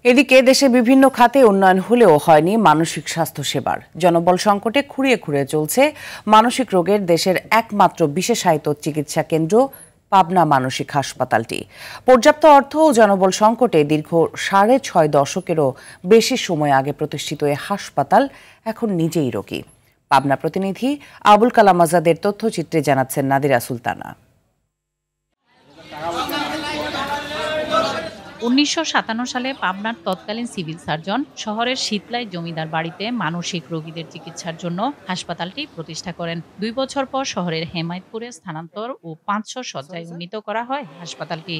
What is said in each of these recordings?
এদিকে দেশে বিভিন্ন খাতে উন্নয়ন হলেও হয়নি মানসিক স্বাস্থ্য সেবার। জনবল সংকটে খুঁড়িয়ে খুঁড়িয়ে চলছে মানসিক রোগের দেশের একমাত্র বিশেষায়িত চিকিৎসা কেন্দ্র পাবনা মানসিক হাসপাতালটি। পর্যাপ্ত অর্থ ও জনবল সংকটে দীর্ঘ ৬.৫ দশকেরও বেশি সময় আগে প্রতিষ্ঠিত এ হাসপাতাল এখন নিজেই রোগী। পাবনা প্রতিনিধি আবুল কালাম আজাদের তথ্যচিত্রে জানাচ্ছেন নাদিরা সুলতানা। ১৯৫৭ সালে পাবনার তৎকালীন সিভিল সার্জন শহরের শীতলাই জমিদার বাড়িতে মানসিক রোগীদের চিকিৎসার জন্য হাসপাতালটি প্রতিষ্ঠা করেন। ২ বছর পর শহরের হেমায়েতপুরে স্থানান্তর ও ৫০০ শয্যায় উন্নীত করা হয় হাসপাতালটি।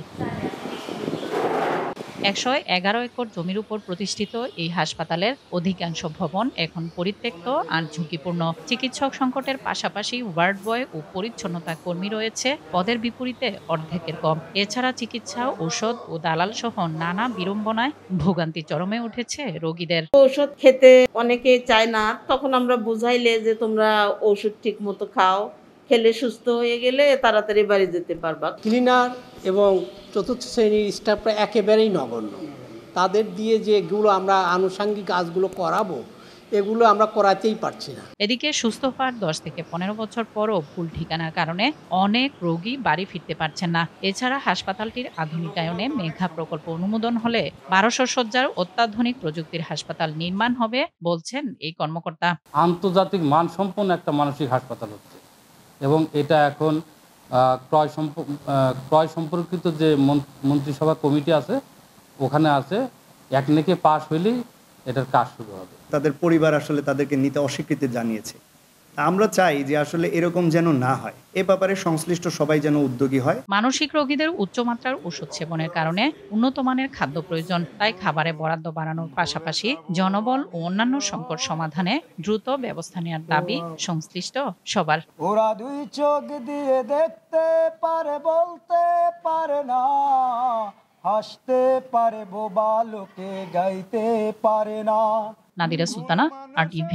১১১ একর জমির উপর প্রতিষ্ঠিত এই হাসপাতালের অধিকাংশ ভবন এখন পরিত্যক্ত আর ঝুঁকিপূর্ণ। চিকিৎসক সংকটের পাশাপাশি ওয়ার্ড বয় ও পরিচ্ছন্নতা কর্মী রয়েছে পদের বিপরীতে অর্ধেকের কম। এছাড়া চিকিৎসা, ঔষধ ও দালাল সহ নানা বিড়ম্বনায় ভোগান্তি চরমে উঠেছে রোগীদের। ঔষধ খেতে অনেকে চায় না, তখন আমরা বুঝাইলে যে তোমরা ঔষধ ঠিক মতো খাও, খেলে সুস্থ হয়ে গেলে তাড়াতাড়ি বাড়ি যেতে পারবা। ক্লিনার এবং চতুর্থ শ্রেণীর স্টাফরা একেবারেই নগণ্য। তাদের দিয়ে যেগুলো আমরা আনুষঙ্গিক কাজগুলো করাবো এগুলো আমরা করাতেই পারছি না। এদিকে সুস্থ হওয়ার ১০ থেকে ১৫ বছর পরও ভুল ঠিকানার কারণে অনেক রোগী বাড়ি ফিরতে পারছেন না। এছাড়া হাসপাতালটির আধুনিকায়নে মেঘা প্রকল্প অনুমোদন হলে ১২০০ শয্যার অত্যাধুনিক প্রযুক্তির হাসপাতাল নির্মাণ হবে বলছেন এই কর্মকর্তা। আন্তর্জাতিক মানসম্পন্ন একটা মানসিক হাসপাতাল হচ্ছে এবং এটা এখন ক্রয় সম্পর্কিত যে মন্ত্রিসভা কমিটি আছে ওখানে আছে, এক নেকে পাশ হইলেই এটার কাজ শুরু হবে। তাদের পরিবার আসলে তাদেরকে নিতে অস্বীকৃতি জানিয়েছে। আমরা চাই যে আসলে এরকম যেন না হয়, এ ব্যাপারে সংশ্লিষ্ট সবাই যেন উদ্যোগী হয়। মানসিক রোগীদের উচ্চমাত্রার ওষুধ সেবনের কারণে উন্নত মানের খাদ্য প্রয়োজন, তাই খাবারে বরাদ্দ বাড়ানোর পাশাপাশি জনবল ও অন্যান্য সংকট সমাধানে দ্রুত ব্যবস্থা নেওয়ার দাবি সংশ্লিষ্ট সবার। ওরা দুই চোখ দিয়ে দেখতে পারে, বলতে পারে না, হাসতে পারে, বোবা লোকে গাইতে পারে না। নাদিরা সুলতানা, RTV।